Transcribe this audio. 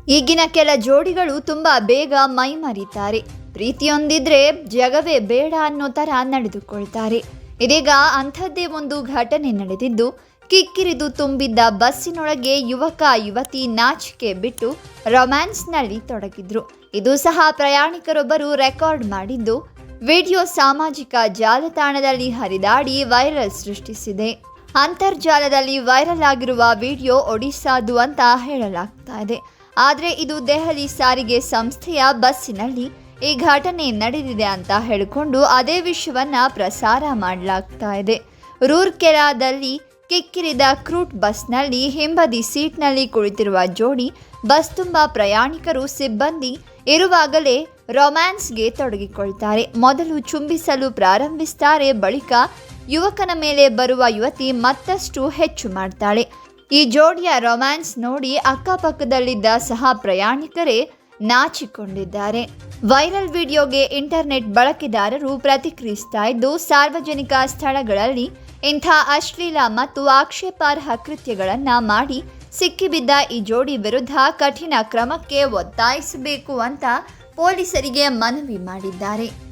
ಈಗಿನ ಕೆಲ ಜೋಡಿಗಳು ತುಂಬಾ ಬೇಗ ಮೈಮರಿತಾರೆ. ಪ್ರೀತಿಯೊಂದಿದ್ರೆ ಜಗವೇ ಬೇಡ ಅನ್ನೋ ತರ ನಡೆದುಕೊಳ್ತಾರೆ. ಇದೀಗ ಅಂಥದ್ದೇ ಒಂದು ಘಟನೆ ನಡೆದಿದ್ದು, ಕಿಕ್ಕಿರಿದು ತುಂಬಿದ್ದ ಬಸ್ಸಿನೊಳಗೆ ಯುವಕ ಯುವತಿ ನಾಚಿಕೆ ಬಿಟ್ಟು ರೊಮ್ಯಾನ್ಸ್ನಲ್ಲಿ ತೊಡಗಿದ್ರು. ಇದು ಸಹ ಪ್ರಯಾಣಿಕರೊಬ್ಬರು ರೆಕಾರ್ಡ್ ಮಾಡಿದ್ದು ವಿಡಿಯೋ ಸಾಮಾಜಿಕ ಜಾಲತಾಣದಲ್ಲಿ ಹರಿದಾಡಿ ವೈರಲ್ ಸೃಷ್ಟಿಸಿದೆ. ಅಂತರ್ಜಾಲದಲ್ಲಿ ವೈರಲ್ ಆಗಿರುವ ವಿಡಿಯೋ ಒಡಿಸ್ಸಾದು ಅಂತ ಹೇಳಲಾಗ್ತಾ ಇದೆ. ಆದರೆ ಇದು ದೆಹಲಿ ಸಾರಿಗೆ ಸಂಸ್ಥೆಯ ಬಸ್ಸಿನಲ್ಲಿ ಈ ಘಟನೆ ನಡೆದಿದೆ ಅಂತ ಹೇಳಿಕೊಂಡು ಅದೇ ವಿಷಯವನ್ನ ಪ್ರಸಾರ ಮಾಡಲಾಗ್ತಾ ಇದೆ. ರೂರ್ಕೆಲಾದಲ್ಲಿ ಕಿಕ್ಕಿರಿದ ಕ್ರೂಟ್ ಬಸ್ನಲ್ಲಿ ಹಿಂಬದಿ ಸೀಟ್ನಲ್ಲಿ ಕುಳಿತಿರುವ ಜೋಡಿ ಬಸ್ ತುಂಬ ಪ್ರಯಾಣಿಕರು ಸಿಬ್ಬಂದಿ ಇರುವಾಗಲೇ ರೊಮ್ಯಾನ್ಸ್ಗೆ ತೊಡಗಿಕೊಳ್ತಾರೆ. ಮೊದಲು ಚುಂಬಿಸಲು ಪ್ರಾರಂಭಿಸ್ತಾರೆ, ಬಳಿಕ ಯುವಕನ ಮೇಲೆ ಬರುವ ಯುವತಿ ಮತ್ತಷ್ಟು ಹೆಚ್ಚು ಮಾಡ್ತಾಳೆ. ಈ ಜೋಡಿಯ ರೊಮ್ಯಾನ್ಸ್ ನೋಡಿ ಅಕ್ಕಪಕ್ಕದಲ್ಲಿದ್ದ ಸಹ ಪ್ರಯಾಣಿಕರೇ ನಾಚಿಕೊಂಡಿದ್ದಾರೆ. ವೈರಲ್ ವಿಡಿಯೋಗೆ ಇಂಟರ್ನೆಟ್ ಬಳಕೆದಾರರು ಪ್ರತಿಕ್ರಿಯಿಸ್ತಾ ಇದ್ದು, ಸಾರ್ವಜನಿಕ ಸ್ಥಳಗಳಲ್ಲಿ ಇಂಥ ಅಶ್ಲೀಲ ಮತ್ತು ಆಕ್ಷೇಪಾರ್ಹ ಕೃತ್ಯಗಳನ್ನು ಮಾಡಿ ಸಿಕ್ಕಿಬಿದ್ದ ಈ ಜೋಡಿ ವಿರುದ್ಧ ಕಠಿಣ ಕ್ರಮಕ್ಕೆ ಒತ್ತಾಯಿಸಬೇಕು ಅಂತ ಪೊಲೀಸರಿಗೆ ಮನವಿ ಮಾಡಿದ್ದಾರೆ.